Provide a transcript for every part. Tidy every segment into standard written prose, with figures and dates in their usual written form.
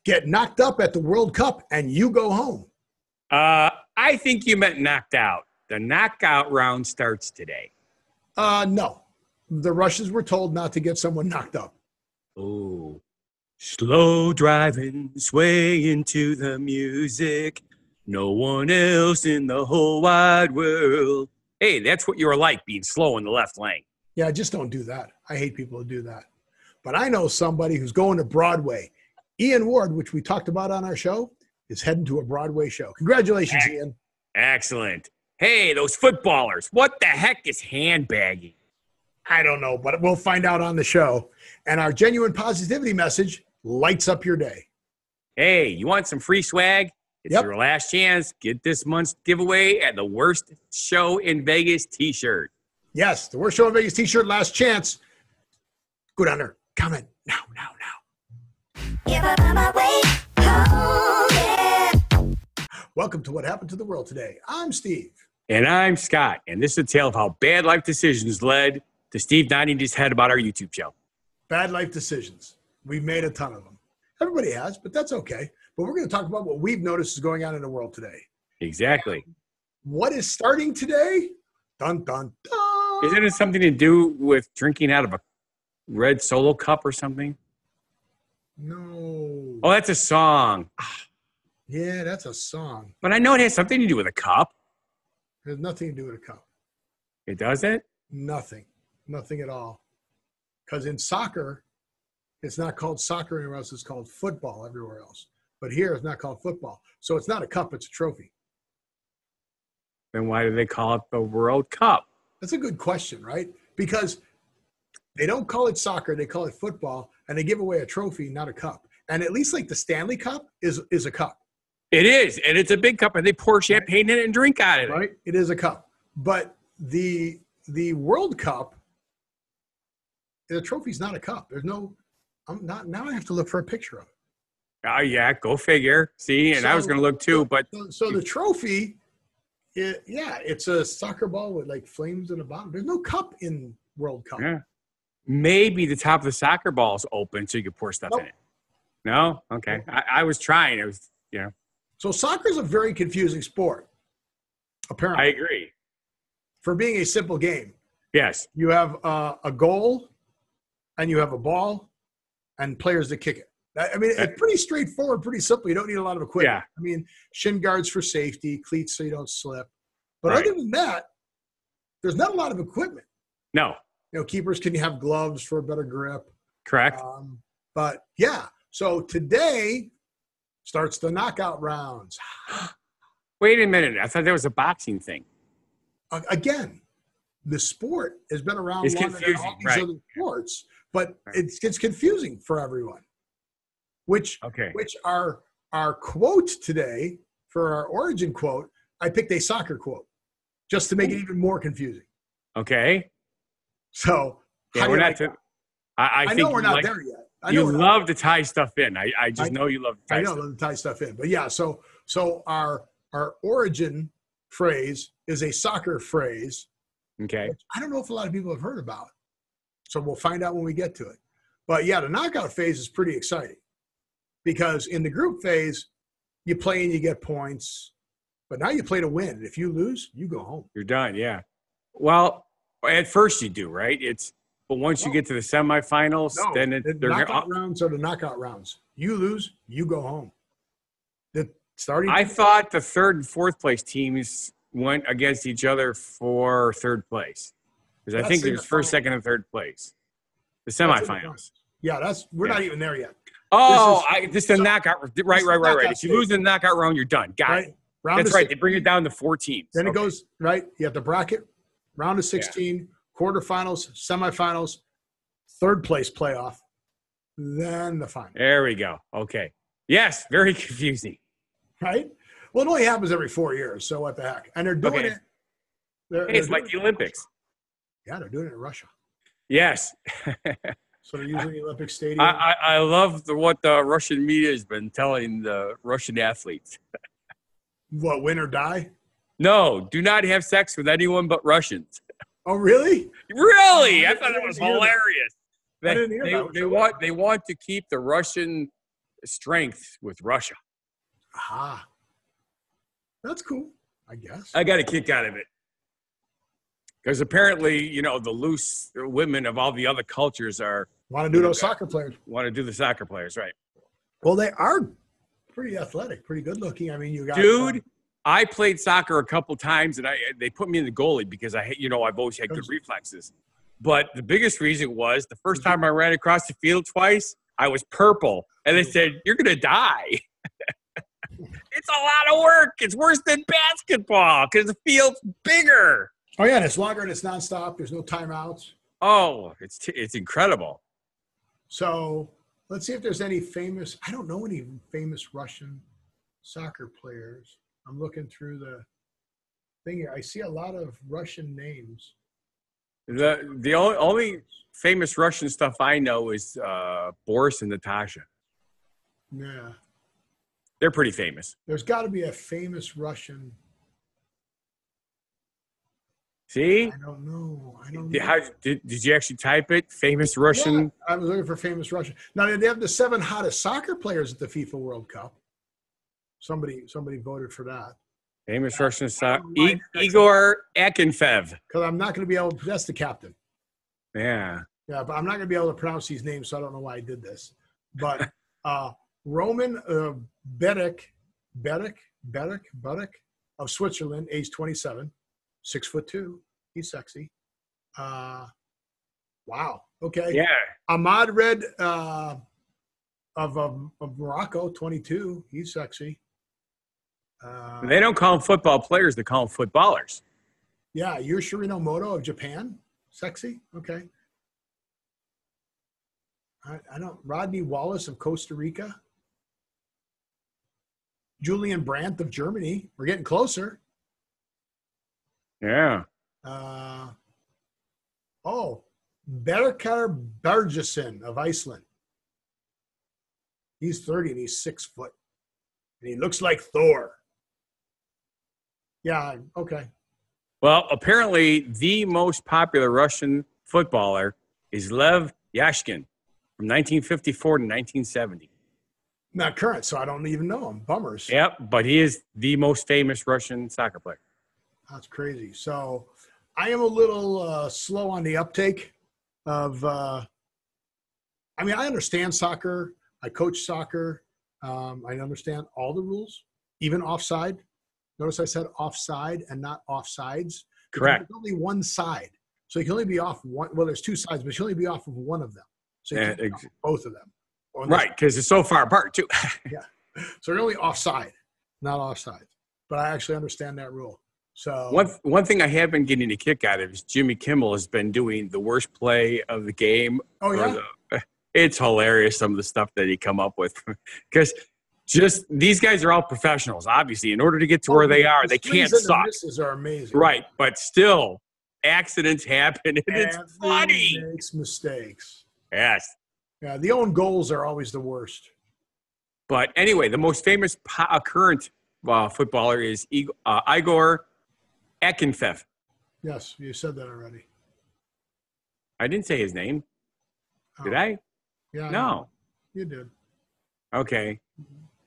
Get knocked up at the World Cup and you go home. I think you meant knocked out. The knockout round starts today. No. The Russians were told not to get someone knocked up. Oh, slow driving, sway into the music. No one else in the whole wide world. Hey, that's what you're like, being slow in the left lane. Yeah, just don't do that. I hate people who do that. But I know somebody who's going to Broadway. Ian Ward, which we talked about on our show, is heading to a Broadway show. Congratulations, Ian. Excellent. Hey, those footballers, what the heck is handbagging? I don't know, but we'll find out on the show. And our genuine positivity message lights up your day. Hey, you want some free swag? It's your last chance. Get this month's giveaway at the Worst Show in Vegas t-shirt. Yes, the Worst Show in Vegas t-shirt, last chance. Go down there. Comment now. Give up on my way home, yeah. Welcome to What Happened to the World Today. I'm Steve. And I'm Scott. And this is a tale of how bad life decisions led to Steve nodding his head about our YouTube show. Bad life decisions. We've made a ton of them. Everybody has, but that's okay. But we're going to talk about what we've noticed is going on in the world today. Exactly. What is starting today? Dun, dun, dun. Isn't it something to do with drinking out of a red Solo cup or something? No. Oh, that's a song. Yeah, that's a song. But I know it has something to do with a cup. It has nothing to do with a cup. It doesn't? Nothing. Nothing at all. Because in soccer, it's not called soccer anywhere else. It's called football everywhere else. But here, it's not called football. So it's not a cup. It's a trophy. Then why do they call it the World Cup? That's a good question, right? Because they don't call it soccer. They call it football. And they give away a trophy, not a cup. And at least like the Stanley Cup is a cup. It is. And it's a big cup. And they pour champagne in it and drink out of it. Right? It is a cup. But the World Cup, the trophy's not a cup. There's no – now I have to look for a picture of it. Oh, yeah. Go figure. See, and I was going to look too. But so the trophy, it's a soccer ball with like flames in the bottom. There's no cup in World Cup. Yeah. Maybe the top of the soccer ball is open so you could pour stuff in it. No? Okay. I was trying. It was, So soccer is a very confusing sport, apparently. I agree. For being a simple game. Yes. You have a goal, and you have a ball, and players that kick it. I mean, it's pretty straightforward, pretty simple. You don't need a lot of equipment. Yeah. I mean, shin guards for safety, cleats so you don't slip. But other than that, there's not a lot of equipment. No. Keepers can have gloves for a better grip. Correct. But, yeah. So today starts the knockout rounds. Wait a minute. I thought there was a boxing thing. Again, the sport has been around longer than all these other sports, but it gets confusing for everyone. Which our quote today, for our origin quote, I picked a soccer quote just to make it even more confusing. Okay. So yeah, we're not. I think know we're not there yet. You love to tie stuff in. I just know you love to tie stuff. I know to tie stuff in. But yeah, so our origin phrase is a soccer phrase. Okay. Which I don't know if a lot of people have heard about. So we'll find out when we get to it. But yeah, the knockout phase is pretty exciting. Because in the group phase, you play and you get points. But now you play to win. If you lose, you go home. You're done, yeah. Well, at first you do, right? But once you get to the semifinals, then the knockout rounds are the knockout rounds. You lose, you go home. I thought the third and fourth place teams went against each other for third place. Because I think there's first, second, and third place. The semifinals. Yeah, we're not even there yet. Oh, this is the knockout. Right. If you lose in the knockout round, you're done. Got it. That's right. They bring it down to 4 teams. Then it goes, right? You have the bracket, round of 16, quarterfinals, semifinals, third place playoff, then the final. There we go. Okay. Yes, very confusing. Right? Well, it only happens every 4 years, so what the heck? And they're doing it. It's like the Olympics. Yeah, they're doing it in Russia. Yes. So they're using the Olympic Stadium. I love what the Russian media has been telling the Russian athletes. What, win or die? No, do not have sex with anyone but Russians. Oh, really? Really? I thought it was hilarious. I didn't hear that. They want to keep the Russian strength with Russia. Aha. That's cool, I guess. I got a kick out of it. Because apparently, you know, the loose women of all the other cultures want to do those soccer players. Want to do the soccer players, right? Well, they are pretty athletic, pretty good looking. I mean, you got dude. I played soccer a couple times, and they put me in the goalie because I've always had good reflexes. But the biggest reason was the first time I ran across the field twice, I was purple, and they said, "You're gonna die." It's a lot of work. It's worse than basketball because the field's bigger. Oh yeah, and it's longer and it's nonstop. There's no timeouts. Oh, it's incredible. So let's see if there's any famous. I don't know any famous Russian soccer players. I'm looking through the thing here. I see a lot of Russian names. The only famous Russian stuff I know is Boris and Natasha. Yeah, they're pretty famous. There's got to be a famous Russian. See? I don't know. Did you actually type it? Famous Russian? Yeah, I was looking for famous Russian. Now, they have the 7 hottest soccer players at the FIFA World Cup. Somebody voted for that. Famous Russian soccer. Igor Akinfev. Because I'm not going to be able to – that's the captain. Yeah. Yeah, but I'm not going to be able to pronounce these names, so I don't know why I did this. But Roman Betek of Switzerland, age 27. 6'2", he's sexy. Wow. Okay. Yeah. Ahmad Red of Morocco, 22. He's sexy. They don't call them football players; they call them footballers. Yeah, Yoshirino Moto of Japan, sexy. Okay. I don't. Rodney Wallace of Costa Rica. Julian Brandt of Germany. We're getting closer. Yeah. Berkar Bergesen of Iceland. He's 30 and he's 6 foot. And he looks like Thor. Yeah, okay. Well, apparently the most popular Russian footballer is Lev Yashkin from 1954 to 1970. Not current, so I don't even know him. Bummers. Yep, but he is the most famous Russian soccer player. That's crazy. So I am a little slow on the uptake of I understand soccer. I coach soccer. I understand all the rules, even offside. Notice I said offside and not offsides. Correct. There's only one side. So you can only be off one. Well, there's 2 sides, but you can only be off of one of them. So you can be off of both of them. Right, because it's so far apart, too. Yeah. So you're only offside, not offside. But I actually understand that rule. So one thing I have been getting a kick out of is Jimmy Kimmel has been doing the worst play of the game. Oh, yeah? It's hilarious, some of the stuff that he come up with. Because just these guys are all professionals, obviously. In order to get to where they are, they can't suck. The misses are amazing. Right, but still, accidents happen, and it's funny. Makes mistakes. Yes. Yeah, the own goals are always the worst. But anyway, the most famous current footballer is Igor Akinfev. Yes, you said that already. I didn't say his name. Did I? Yeah. No. You did. Okay.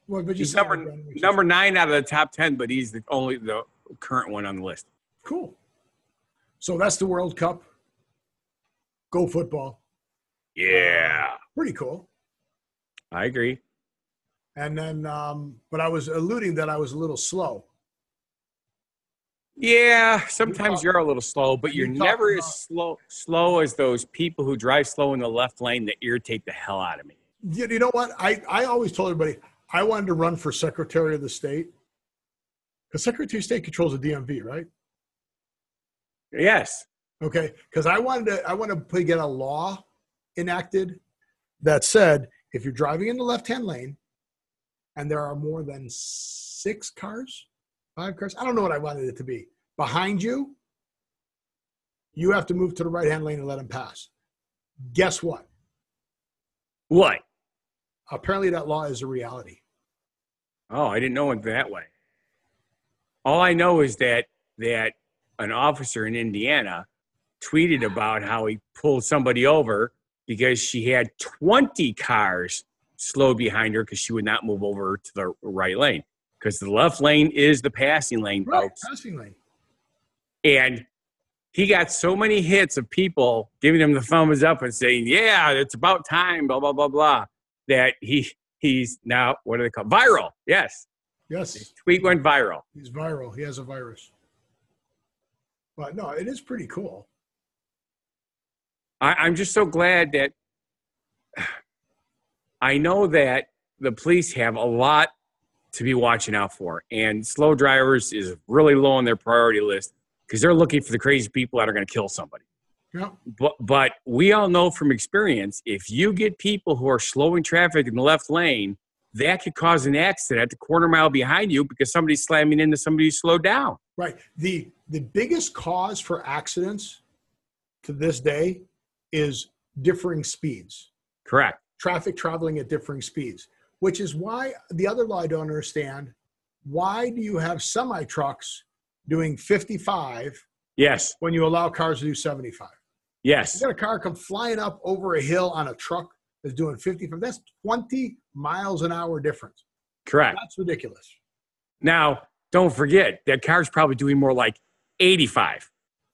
Well, but he's number 9 out of the top 10, but he's the current one on the list. Cool. So that's the World Cup. Go football. Yeah. Pretty cool. I agree. And then, but I was alluding that I was a little slow. Yeah, sometimes you're a little slow, but you're never as slow as those people who drive slow in the left lane that irritate the hell out of me. You know what? I always told everybody I wanted to run for Secretary of the State. Because Secretary of State controls the DMV, right? Yes. Okay. Because I wanted to get a law enacted that said if you're driving in the left-hand lane and there are more than 5 cars, I don't know what I wanted it to be, behind you, you have to move to the right-hand lane and let them pass. Guess what? What? Apparently that law is a reality. Oh, I didn't know it that way. All I know is that an officer in Indiana tweeted about how he pulled somebody over because she had 20 cars slowed behind her because she would not move over to the right lane. Because the left lane is the passing lane, folks. Passing lane. And he got so many hits of people giving him the thumbs up and saying, yeah, it's about time, blah, blah, blah, blah, that he's now, what do they call it? Viral. Yes. His tweet went viral. He's viral. He has a virus. But no, it is pretty cool. I'm just so glad that I know that the police have a lot to be watching out for. And slow drivers is really low on their priority list because they're looking for the crazy people that are going to kill somebody. Yeah. But we all know from experience, if you get people who are slowing traffic in the left lane, that could cause an accident at the quarter mile behind you because somebody's slamming into somebody who slowed down. Right. The biggest cause for accidents to this day is differing speeds. Correct. Traffic traveling at differing speeds, which is why the other law I don't understand. Why do you have semi-trucks doing 55 Yes. when you allow cars to do 75? Yes. You got a car come flying up over a hill on a truck that's doing 55. That's 20 miles an hour difference. Correct. That's ridiculous. Now, don't forget, that car's probably doing more like 85.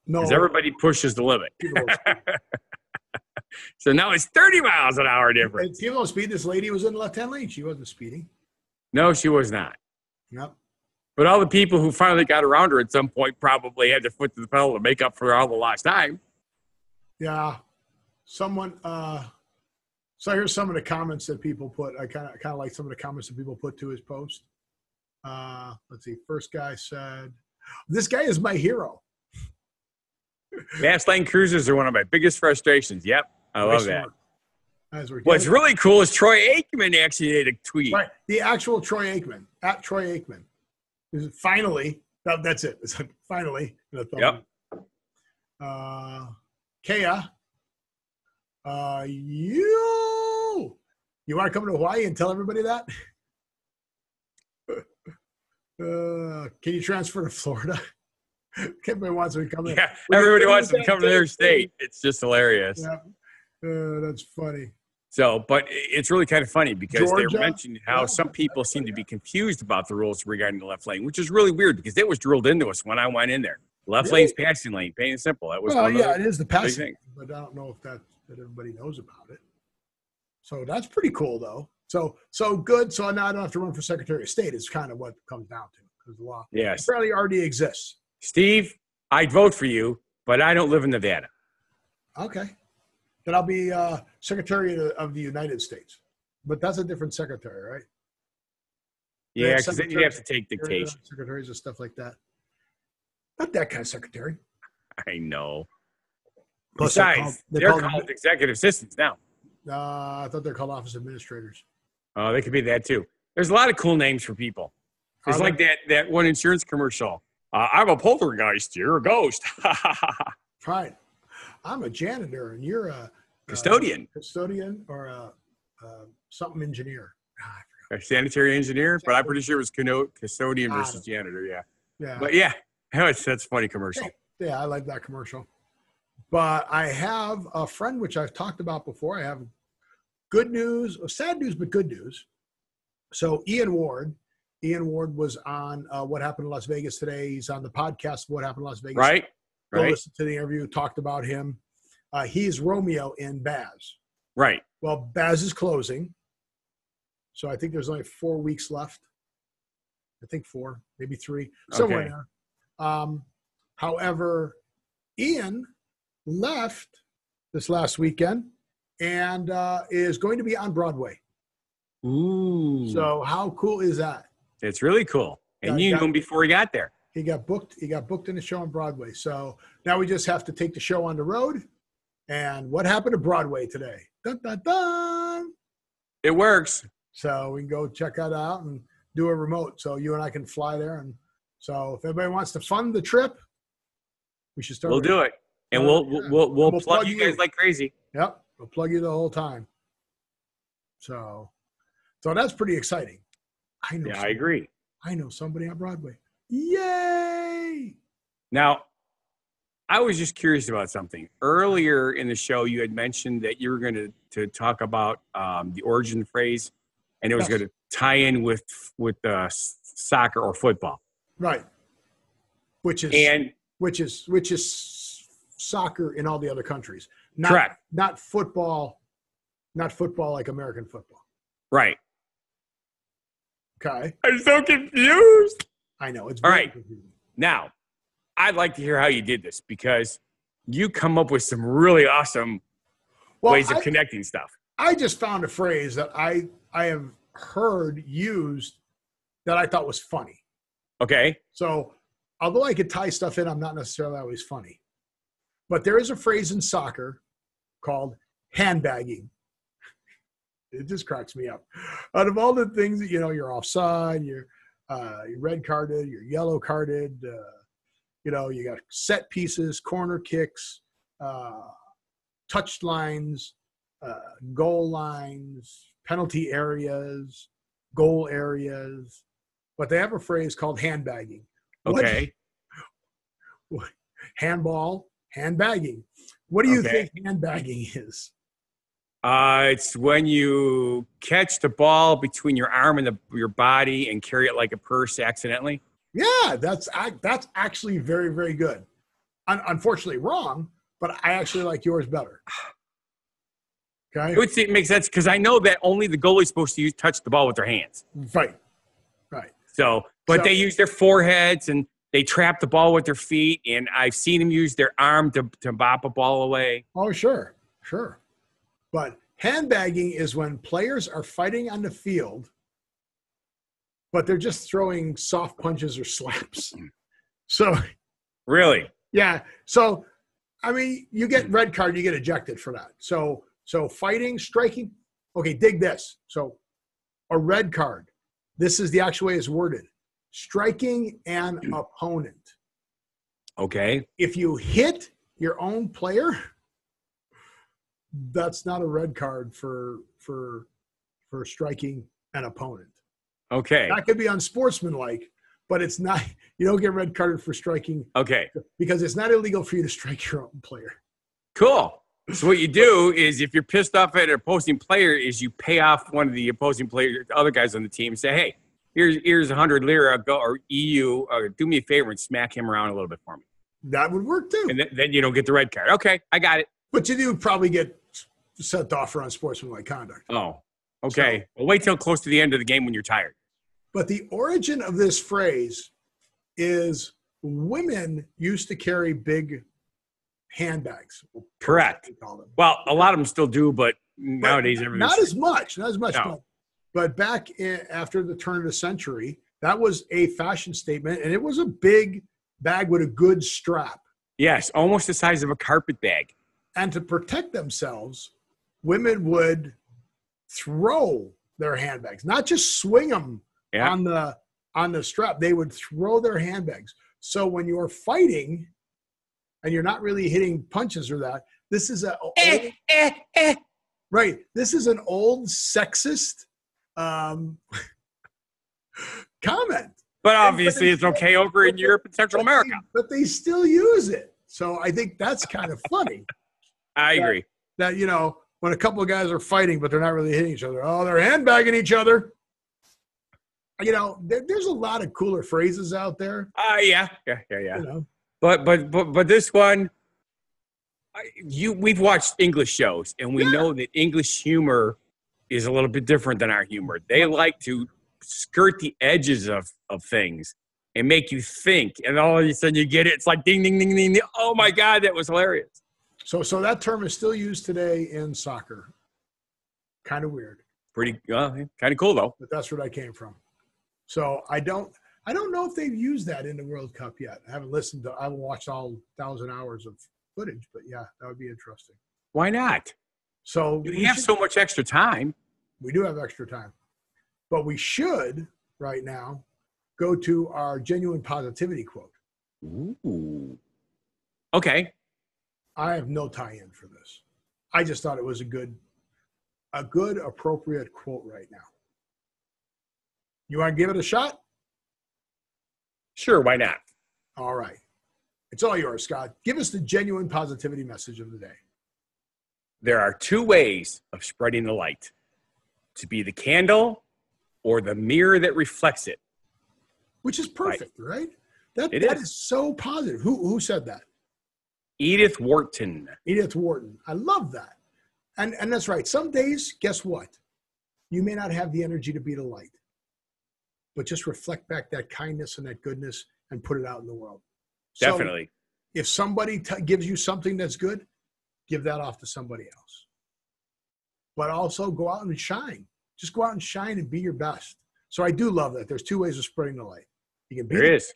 No. Because everybody pushes the limit. So now it's 30 miles an hour difference. People don't speed. This lady was in the left-hand lane. She wasn't speeding. No, she was not. Yep. But all the people who finally got around her at some point probably had their foot to the pedal to make up for all the lost time. Yeah. Someone so here's some of the comments that people put. I kind of like some of the comments that people put to his post. Let's see. First guy said, "This guy is my hero." Fast lane cruisers are one of my biggest frustrations. Yep. I love that. What's really cool is Troy Aikman actually made a tweet. Right. The actual Troy Aikman, at Troy Aikman. Finally, that's it. It's finally. Yep. Kea, you want to come to Hawaii and tell everybody that? Can you transfer to Florida? Everybody wants me to come in. Yeah, everybody wants to come to their state. It's just hilarious. Yeah. That's funny. So, but it's really kind of funny because Georgia? they're mentioning how some people seem to be confused about the rules regarding the left lane, which is really weird because it was drilled into us when I went in there. Left lane's passing lane, plain and simple. That was it is the passing lane, but I don't know if that everybody knows about it. So that's pretty cool, though. So good. So now I don't have to run for Secretary of State. It's kind of what it comes down to because the law apparently already exists. Steve, I'd vote for you, but I don't live in Nevada. Okay. Then I'll be Secretary of the United States. But that's a different secretary, right? Yeah, because then you have to take dictation. Secretaries and stuff like that. Not that kind of secretary. I know. Plus besides, they're called executive assistants now. I thought they're called office administrators. Oh, they could be that too. There's a lot of cool names for people. It's like that one insurance commercial. I'm a poltergeist. You're a ghost. Right. I'm a janitor, and you're a custodian. Custodian or a something engineer. A sanitary engineer, but I'm pretty sure it was custodian versus janitor. Yeah. Yeah. But yeah, that's a funny commercial. Yeah, I like that commercial. But I have a friend, which I've talked about before. I have good news, sad news, but good news. So Ian Ward was on What Happened in Las Vegas today. He's on the podcast, What Happened in Las Vegas. Right. Go listen to the interview, talked about him. He's Romeo in Baz. Right. Well, Baz is closing. So I think there's only 4 weeks left. I think 4, maybe 3, somewhere there. However, Ian left this last weekend and is going to be on Broadway. Ooh. So how cool is that? It's really cool. And you knew him before he got there. He got booked. He got booked in the show on Broadway. So now we just have to take the show on the road. And what happened to Broadway today? Dun, dun, dun. It works. So we can go check that out and do a remote. So you and I can fly there. And so if anybody wants to fund the trip, we should start. We'll do it. And we'll plug you guys like crazy. Yep. We'll plug you the whole time. So that's pretty exciting. I agree. I know somebody on Broadway. Yay! Now, I was just curious about something. Earlier in the show, you had mentioned that you were going to talk about the origin phrase, and it was going to tie in with soccer or football. Right. Which is soccer in all the other countries. Correct. Not football like American football. Right. Okay. I'm so confused. I know. It's all right. confusing. Now, I'd like to hear how you did this because you come up with some really awesome ways of connecting stuff. I just found a phrase that I have heard used that I thought was funny. Okay. So, although I could tie stuff in, I'm not necessarily always funny. But there is a phrase in soccer called handbagging. It just cracks me up. Out of all the things that, you're offside, you're red carded, you're yellow carded, you got set pieces, corner kicks, touch lines, goal lines, penalty areas, goal areas. But they have a phrase called handbagging. Okay. Handball, handbagging. What do you think handbagging is? It's when you catch the ball between your arm and your body and carry it like a purse accidentally. Yeah, that's actually very, very good. Unfortunately wrong, but I actually like yours better. Okay. It makes sense because I know that only the goalie's supposed to touch the ball with their hands. Right. So, they use their foreheads and they trap the ball with their feet, and I've seen them use their arm to bop a ball away. Oh, sure. But handbagging is when players are fighting on the field, but they're just throwing soft punches or slaps. So, really? Yeah. So, I mean, you get red card, you get ejected for that. So fighting, striking. Okay, dig this. So, a red card. This is the actual way it's worded. Striking an opponent. Okay. If you hit your own player, that's not a red card for striking an opponent. Okay. That could be unsportsmanlike, but it's not. You don't get red carded for striking. Okay. Because it's not illegal for you to strike your own player. Cool. So what you do is, if you're pissed off at an opposing player, is you pay off one of the opposing players, other guys on the team, and say, "Hey, here's 100 lira, go or EU, do me a favor and smack him around a little bit for me." That would work too. And then you don't get the red card. Okay, I got it. But you do probably get sent off for unsportsmanlike conduct. Oh, okay. So, well, wait till close to the end of the game when you're tired. But the origin of this phrase is women used to carry big handbags. Correct. Well, a lot of them still do, but nowadays not as much. No. But back after the turn of the century, that was a fashion statement, and it was a big bag with a good strap. Yes, almost the size of a carpet bag. And to protect themselves, women would throw their handbags, not just swing them on the strap. They would throw their handbags. So when you're fighting and you're not really hitting punches or that, this is right. This is an old sexist comment. But obviously it's okay over in Europe and Central America. But they still use it. So I think that's kind of funny. I agree. That, when a couple of guys are fighting, but they're not really hitting each other. Oh, they're handbagging each other. There's a lot of cooler phrases out there. Yeah. But this one, we've watched English shows, and we know that English humor is a little bit different than our humor. They like to skirt the edges of things and make you think, and all of a sudden you get it. It's like ding, ding, ding, ding, ding. Oh my God, that was hilarious. So that term is still used today in soccer. Kind of weird. Pretty kind of cool though. But that's where I came from. So I don't know if they've used that in the World Cup yet. I haven't watched all 1,000 hours of footage, but yeah, that would be interesting. Why not? So we have so much extra time. We do have extra time. But we should, right now, go to our genuine positivity quote. Ooh. Okay. I have no tie-in for this. I just thought it was a good, appropriate quote right now. You want to give it a shot? Sure, why not? All right. It's all yours, Scott. Give us the genuine positivity message of the day. There are two ways of spreading the light: to be the candle or the mirror that reflects it. Which is perfect, right? That is. Is so positive. Who said that? Edith Wharton. Edith Wharton. I love that. And that's right. Some days, guess what? You may not have the energy to be the light, but just reflect back that kindness and that goodness and put it out in the world. Definitely. So if somebody gives you something that's good, give that off to somebody else. But also go out and shine. Just go out and shine and be your best. So I do love that. There's two ways of spreading the light. You can be there is.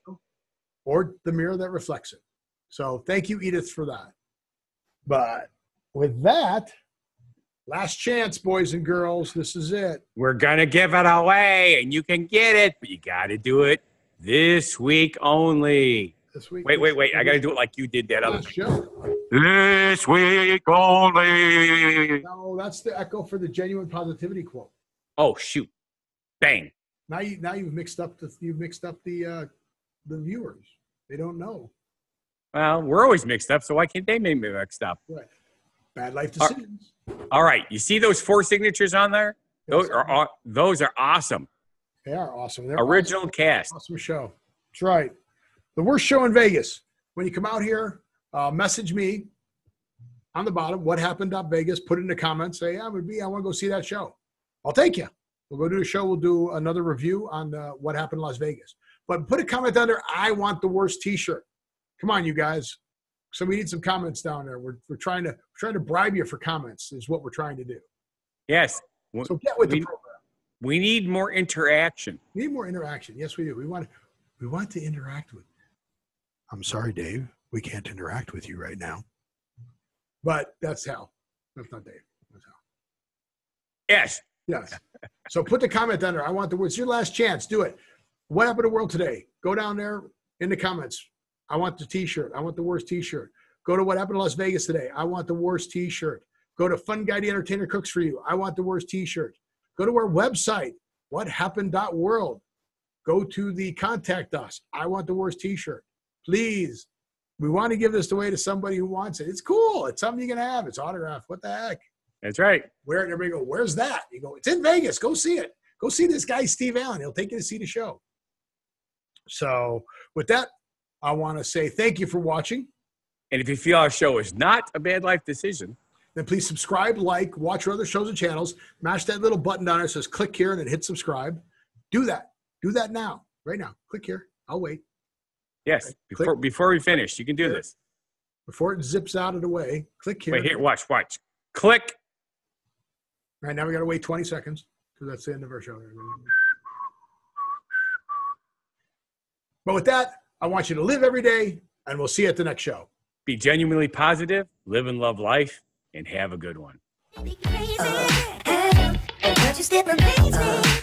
Or the mirror that reflects it. So thank you, Edith, for that. But with that, last chance, boys and girls. This is it. We're going to give it away, and you can get it, but you got to do it this week only. This week. Wait. I got to do it like you did that other show. This week only. No, that's the echo for the genuine positivity quote. Oh, shoot. Bang. Now you've mixed up the viewers. They don't know. Well, we're always mixed up, so why can't they make me mixed up? Right. Bad life decisions. All right. You see those 4 signatures on there? Those are awesome. They are awesome. They're original awesome. Cast. Awesome show. That's right. The worst show in Vegas. When you come out here, message me on the bottom, what happened at Vegas, put it in the comments, say, I want to go see that show. I'll take you. We'll go do a show. We'll do another review on what happened in Las Vegas. But put a comment down there, I want the worst t-shirt. Come on, you guys. So we need some comments down there. We're trying to bribe you for comments is what we're trying to do. Yes. So get with the program. We need more interaction. We need more interaction. Yes, we do. We want to interact with. I'm sorry, Dave. We can't interact with you right now. But that's Hal. That's not Dave. That's Hal. Yes. Yes. So put the comment down there. I want the words. It's your last chance. Do it. What happened to the world today? Go down there in the comments. I want the t-shirt. I want the worst t-shirt. Go to what happened in Las Vegas today. I want the worst t-shirt. Go to Fun Guy the Entertainer Cooks for You. I want the worst t-shirt. Go to our website, whathappened.world. Go to the contact us. I want the worst t-shirt. Please. We want to give this away to somebody who wants it. It's cool. It's something you can have. It's autographed. What the heck? That's right. Where everybody go, where's that? You go, it's in Vegas. Go see it. Go see this guy, Steve Allen. He'll take you to see the show. So with that, I want to say thank you for watching. And if you feel our show is not a bad life decision, then please subscribe, like, watch our other shows and channels. Mash that little button down there that says click here and then hit subscribe. Do that. Do that now. Right now. Click here. I'll wait. Yes. Okay. Before we finish, you can do this. Before it zips out of the way, click here. Wait, here, watch. Click. All right, now we got to wait 20 seconds because that's the end of our show. But with that, I want you to live every day, and we'll see you at the next show. Be genuinely positive, live and love life, and have a good one. Be crazy. Don't you step amazing.